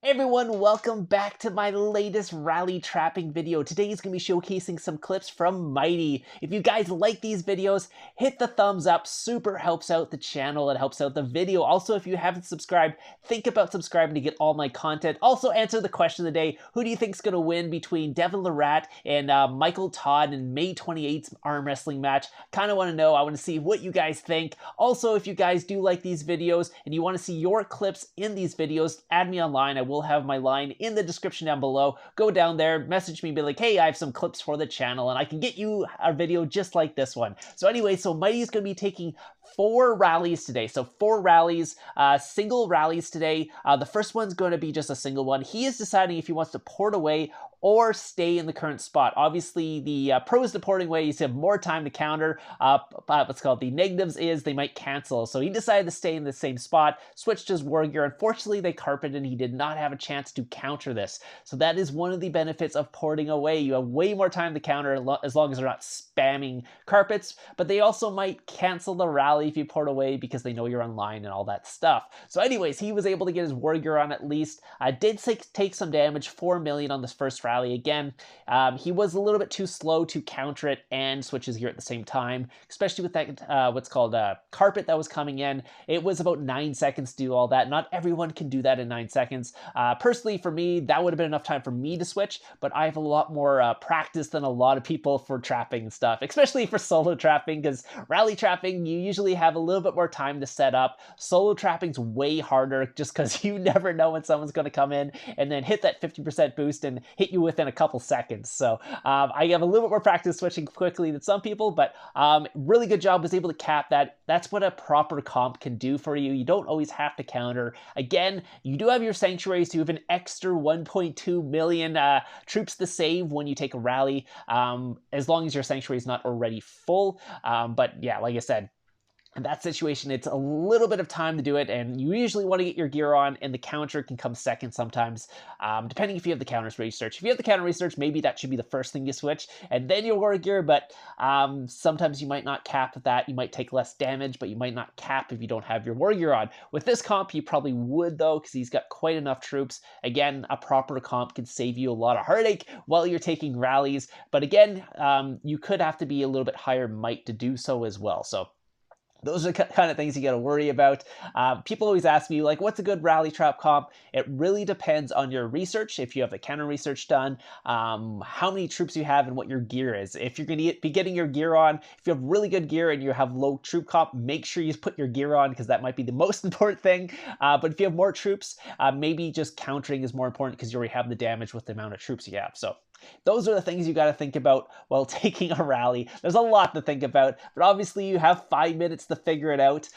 Hey everyone, welcome back to my latest rally trapping video. Today is going to be showcasing some clips from Mighty. If you guys like these videos, hit the thumbs up. Super helps out the channel. It helps out the video. Also, if you haven't subscribed, think about subscribing to get all my content. Also, answer the question of the day. Who do you think is going to win between Devin Larratt and Michael Todd in May 28th arm wrestling match? Kind of want to know. I want to see what you guys think. Also, if you guys do like these videos and you want to see your clips in these videos, add me online. I will have my line in the description down below. Go down there, message me, be like, hey, I have some clips for the channel and I can get you a video just like this one. So anyway, so Mighty is going to be taking 4 rallies today. So 4 rallies, single rallies today. The first one's going to be just a single one. He is deciding if he wants to port away or stay in the current spot. Obviously, the pros to porting away, you have more time to counter. What's called the negatives is they might cancel. So he decided to stay in the same spot, switched his war gear. Unfortunately, they carpeted and he did not have a chance to counter this. So that is one of the benefits of porting away. You have way more time to counter as long as they're not spamming carpets, but they also might cancel the rally if you port away because they know you're online and all that stuff. So anyways, he was able to get his war gear on at least. Did take some damage, 4 million on this first rally. Again, he was a little bit too slow to counter it and switch his gear at the same time, especially with that what's called carpet that was coming in. It was about 9 seconds to do all that. Not everyone can do that in 9 seconds. Personally, for me, that would have been enough time for me to switch, but I have a lot more practice than a lot of people for trapping and stuff, especially for solo trapping, because rally trapping, you usually have a little bit more time to set up. Solo trapping's way harder just because you never know when someone's going to come in and then hit that 50% boost and hit you within a couple seconds. So I have a little bit more practice switching quickly than some people, but really good job, was able to cap that. That's what a proper comp can do for you. You don't always have to counter. Again, you do have your sanctuaries, so you have an extra 1.2 million troops to save when you take a rally, as long as your sanctuary is not already full. But yeah, like I said, in that situation, it's a little bit of time to do it, and you usually want to get your gear on, and the counter can come second sometimes, depending if you have the counters research. If you have the counter research, maybe that should be the first thing you switch, and then your war gear, but sometimes you might not cap that. You might take less damage, but you might not cap if you don't have your war gear on. With this comp, you probably would, though, because he's got quite enough troops. Again, a proper comp can save you a lot of heartache while you're taking rallies, but again, you could have to be a little bit higher might to do so as well. So those are the kind of things you got to worry about. People always ask me, like, what's a good rally trap comp? It really depends on your research. If you have the counter research done, how many troops you have and what your gear is. If you're going to be getting your gear on, if you have really good gear and you have low troop comp, make sure you put your gear on because that might be the most important thing. But if you have more troops, maybe just countering is more important because you already have the damage with the amount of troops you have. So those are the things you got to think about while taking a rally. There's a lot to think about, but obviously you have 5 minutes to figure it out,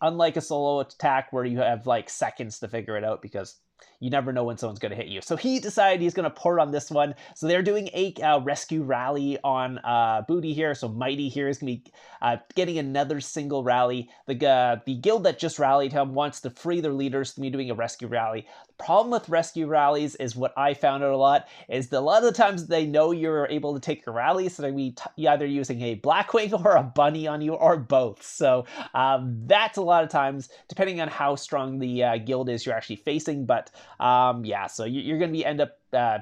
unlike a solo attack where you have like seconds to figure it out because you never know when someone's going to hit you. So he decided he's going to port on this one. So they're doing a rescue rally on Booty here. So Mighty here is going to be getting another single rally. The guild that just rallied him wants to free their leaders to be doing a rescue rally. The problem with rescue rallies is what I found out a lot is that a lot of the times they know you're able to take your rally. So they're going to be either using a Blackwing or a Bunny on you or both. So that's a lot of times, depending on how strong the guild is you're actually facing. But yeah, so you're going to end up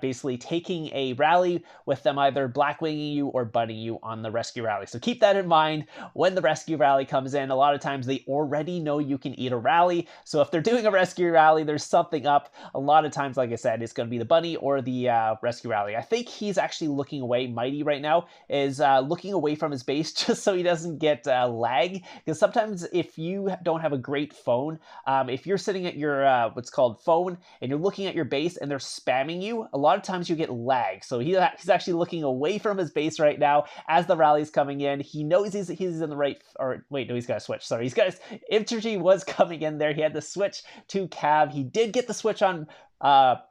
basically taking a rally with them either blackwinging you or bunnying you on the rescue rally. So keep that in mind when the rescue rally comes in. A lot of times they already know you can eat a rally. So if they're doing a rescue rally, there's something up. A lot of times, like I said, it's going to be the bunny or the rescue rally. I think he's actually looking away. Mighty right now is looking away from his base just so he doesn't get lag. Because sometimes if you don't have a great phone, if you're sitting at your what's called phone and you're looking at your base and they're spamming you, a lot of times you get lag. So he's actually looking away from his base right now as the rally's coming in. He knows he's in the right, or wait, no, he's got to switch. Sorry, he's got his infantry was coming in there. He had to switch to cav. He did get the switch on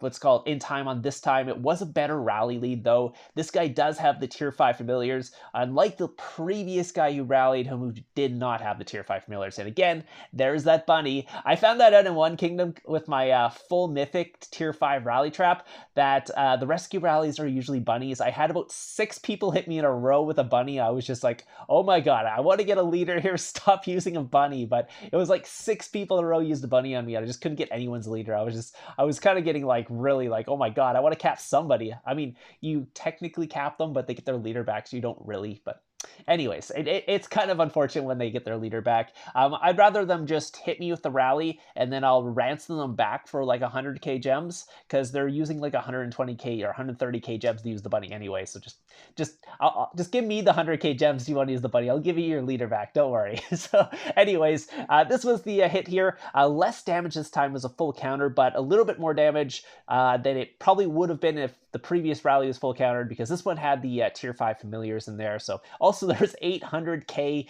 what's called in time on this time. It was a better rally lead though. This guy does have the tier 5 familiars, unlike the previous guy who rallied him who did not have the tier 5 familiars. And again, there's that bunny. I found that out in One Kingdom with my full mythic tier 5 rally trap that the rescue rallies are usually bunnies. I had about 6 people hit me in a row with a bunny. I was just like, oh my god, I want to get a leader here, stop using a bunny. But it was like 6 people in a row used a bunny on me. I just couldn't get anyone's leader. I was kind kind of getting like really like, oh my god, I want to cap somebody. I mean, you technically cap them, but they get their leader back, so you don't really. But anyways, it's kind of unfortunate when they get their leader back. I'd rather them just hit me with the rally, and then I'll ransom them back for like 100k gems, because they're using like 120k or 130k gems to use the bunny anyway. So just give me the 100k gems if you want to use the bunny. I'll give you your leader back. Don't worry. So anyways, this was the hit here. Less damage this time, was a full counter, but a little bit more damage than it probably would have been if the previous rally was full countered, because this one had the tier 5 familiars in there. So also there's 800k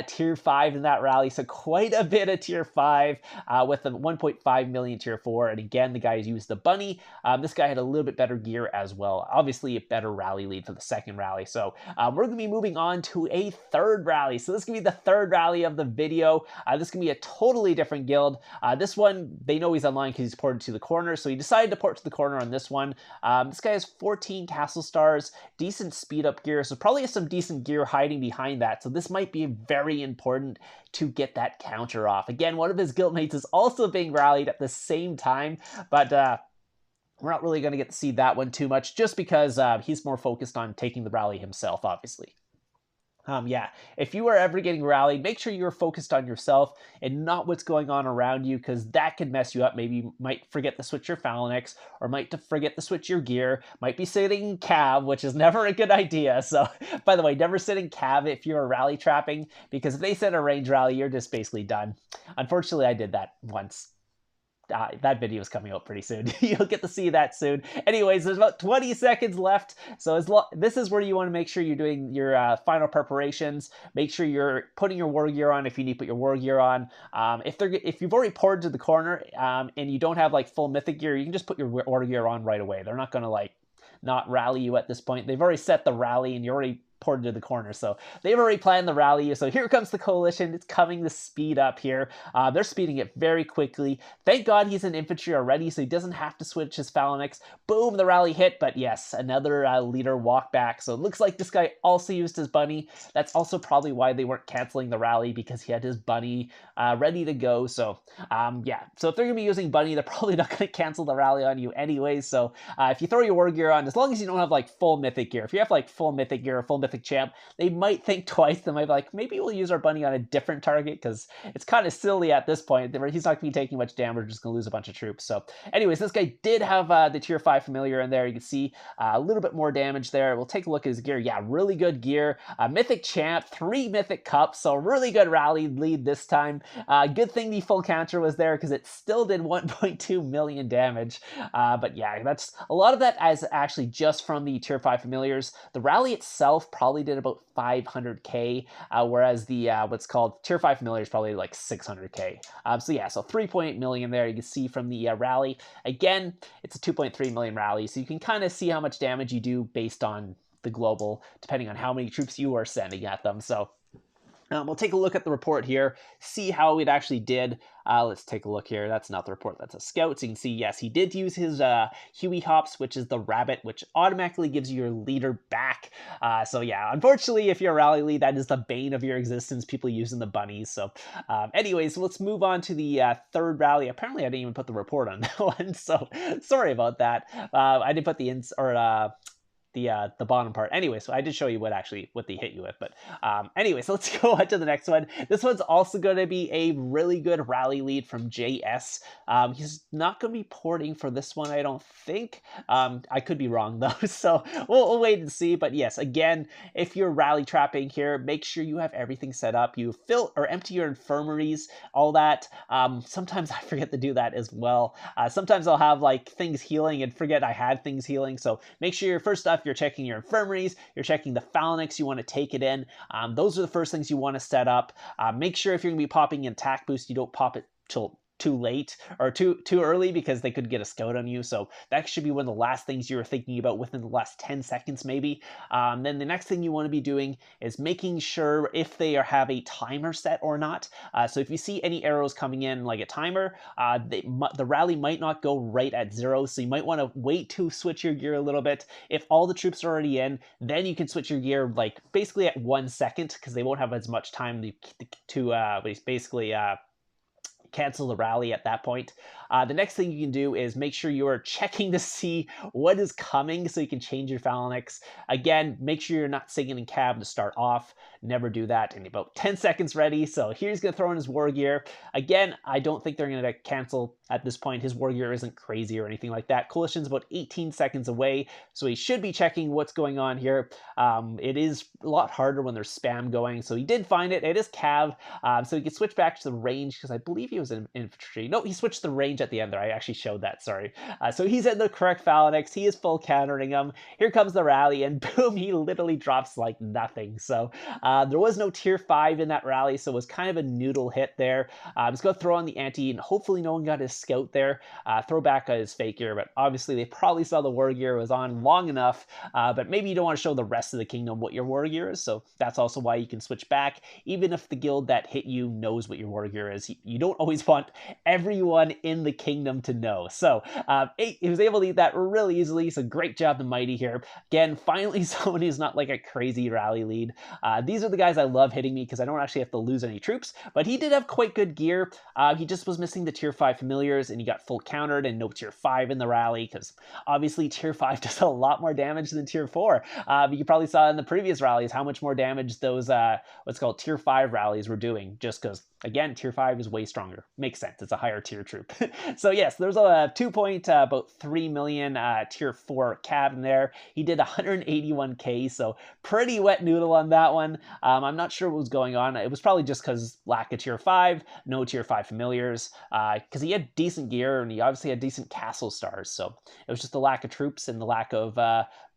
tier 5 in that rally, so quite a bit of tier 5 with the 1.5 million tier 4. And again, the guys used the bunny. This guy had a little bit better gear as well. Obviously a better rally lead for the second rally. So we're going to be moving on to a third rally. So this is going to be the third rally of the video. This is going to be a totally different guild. This one, they know he's online because he's ported to the corner, so he decided to port to the corner on this one. This guy has 14 castle stars, decent speed up gear, so probably has some decent gear hiding behind that. So this might be very important to get that counter off. Again, one of his guildmates is also being rallied at the same time, but we're not really going to get to see that one too much, just because he's more focused on taking the rally himself, obviously. Yeah, if you are ever getting rallied, make sure you're focused on yourself and not what's going on around you, because that could mess you up. Maybe you might forget to switch your phalanx, or might forget to switch your gear, might be sitting cav, which is never a good idea. So, by the way, never sit in cav if you're rally trapping, because if they set a range rally, you're just basically done. Unfortunately, I did that once. That video is coming out pretty soon. You'll get to see that soon. Anyways, there's about 20 seconds left. So this is where you want to make sure you're doing your final preparations. Make sure you're putting your war gear on if you need to put your war gear on. If you've already ported to the corner and you don't have like full mythic gear, you can just put your war gear on right away. They're not going to like not rally you at this point. They've already set the rally and you're already ported to the corner, so they've already planned the rally. So here comes the coalition. It's coming to speed up here. They're speeding it very quickly. Thank God he's in infantry already, so he doesn't have to switch his phalanx. Boom, the rally hit. But yes, another leader walk back. So it looks like this guy also used his bunny. That's also probably why they weren't canceling the rally, because he had his bunny ready to go. So yeah, so if they're gonna be using bunny, they're probably not gonna cancel the rally on you anyways. So if you throw your war gear on, as long as you don't have like full mythic gear, if you have like full mythic gear or full mythic champ, they might think twice. They might be like, maybe we'll use our bunny on a different target, because it's kind of silly at this point. He's not going to be taking much damage. We're just going to lose a bunch of troops. So anyways, this guy did have the tier 5 familiar in there. You can see a little bit more damage there. We'll take a look at his gear. Yeah, really good gear. Mythic champ, 3 mythic cups, so really good rally lead this time. Good thing the full counter was there, because it still did 1.2 million damage. But yeah, that's a lot of that as actually just from the tier 5 familiars. The rally itself probably did about 500k, whereas the what's called tier 5 familiar is probably like 600k. So yeah, so 3.8 million there. You can see from the rally. Again, it's a 2.3 million rally, so you can kind of see how much damage you do based on the global, depending on how many troops you are sending at them. So we'll take a look at the report here, see how it actually did. Let's take a look here. That's not the report, that's a scout. So you can see, yes, he did use his Huey hops, which is the rabbit, which automatically gives you your leader back. So yeah, unfortunately, if you're a rally lead, that is the bane of your existence, people using the bunnies. So anyways, let's move on to the third rally. Apparently, I didn't even put the report on that one, so sorry about that. I did put the the bottom part. Anyway, so I did show you what they hit you with. But anyway, so let's go on to the next one. This one's also going to be a really good rally lead from JS. He's not going to be porting for this one, I don't think. I could be wrong though, so we'll wait and see. But yes, again, if you're rally trapping here, make sure you have everything set up. You fill or empty your infirmaries, all that. Sometimes I forget to do that as well. Sometimes I'll have like things healing and forget I had things healing. So make sure first off, you're checking your infirmaries, you're checking the phalanx, you want to take it in. Those are the first things you want to set up. Make sure if you're going to be popping an attack boost, you don't pop it till too late or too early, because they could get a scout on you. So that should be one of the last things you're thinking about within the last 10 seconds maybe. Then the next thing you want to be doing is making sure if they have a timer set or not. So if you see any arrows coming in like a timer, the rally might not go right at 0, so you might want to wait to switch your gear a little bit. If all the troops are already in, then you can switch your gear like basically at 1 second, because they won't have as much time to basically cancel the rally at that point. The next thing you can do is make sure you are checking to see what is coming so you can change your phalanx. Again, make sure you're not signaling cab to start off. Never do that in about 10 seconds ready. So here he's going to throw in his war gear. Again, I don't think they're going to cancel at this point. His war gear isn't crazy or anything like that. Coalition's about 18 seconds away, so he should be checking what's going on here. It is a lot harder when there's spam going, so he did find it. It is cav, so he can switch back to the range, because I believe he was in infantry. No, he switched the range at the end there. I actually showed that, sorry. So he's in the correct phalanx. He is full countering him. Here comes the rally, and boom, he literally drops like nothing. So there was no tier 5 in that rally, so it was kind of a noodle hit there. He's going to throw on the anti, and hopefully no one got his scout there. Throw back his fake gear, but obviously they probably saw the war gear was on long enough, but maybe you don't want to show the rest of the kingdom what your war gear is, so that's also why you can switch back, even if the guild that hit you knows what your war gear is. You don't always want everyone in the kingdom to know. So he was able to eat that really easily, so great job to Mighty here. Again, finally someone who's not like a crazy rally lead. These are the guys I love hitting me because I don't actually have to lose any troops, but he did have quite good gear. He just was missing the tier 5 familiars, and he got full countered and no tier 5 in the rally, because obviously tier 5 does a lot more damage than tier 4. You probably saw in the previous rallies how much more damage those what's called tier 5 rallies were doing, just because again tier 5 is way stronger. Makes sense, it's a higher tier troop. So yes, there's a about 3 million tier 4 cav in there. He did 181k, so pretty wet noodle on that one. I'm not sure what was going on. It was probably just because lack of tier 5, no tier 5 familiars, because he had decent gear and he obviously had decent castle stars, so it was just the lack of troops and the lack of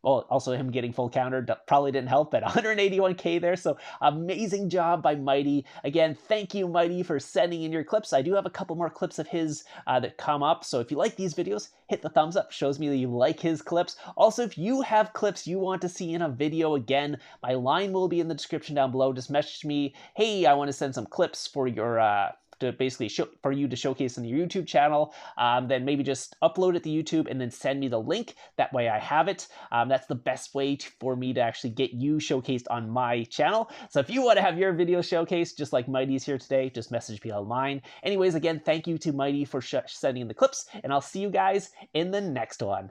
well, also him getting full countered probably didn't help at 181k there, so amazing job by Mighty. Again, thank you, Mighty, for sending in your clips. I do have a couple more clips of his that come up, so if you like these videos, hit the thumbs up. Shows me that you like his clips. Also, if you have clips you want to see in a video, again, my line will be in the description down below. Just message me, hey, I want to send some clips for your to basically for you to showcase on your YouTube channel. Then maybe just upload it to YouTube and then send me the link. That way I have it. That's the best way for me to actually get you showcased on my channel. So if you want to have your video showcased, just like Mighty's here today, just message me online. Anyways, again, thank you to Mighty for sending in the clips, and I'll see you guys in the next one.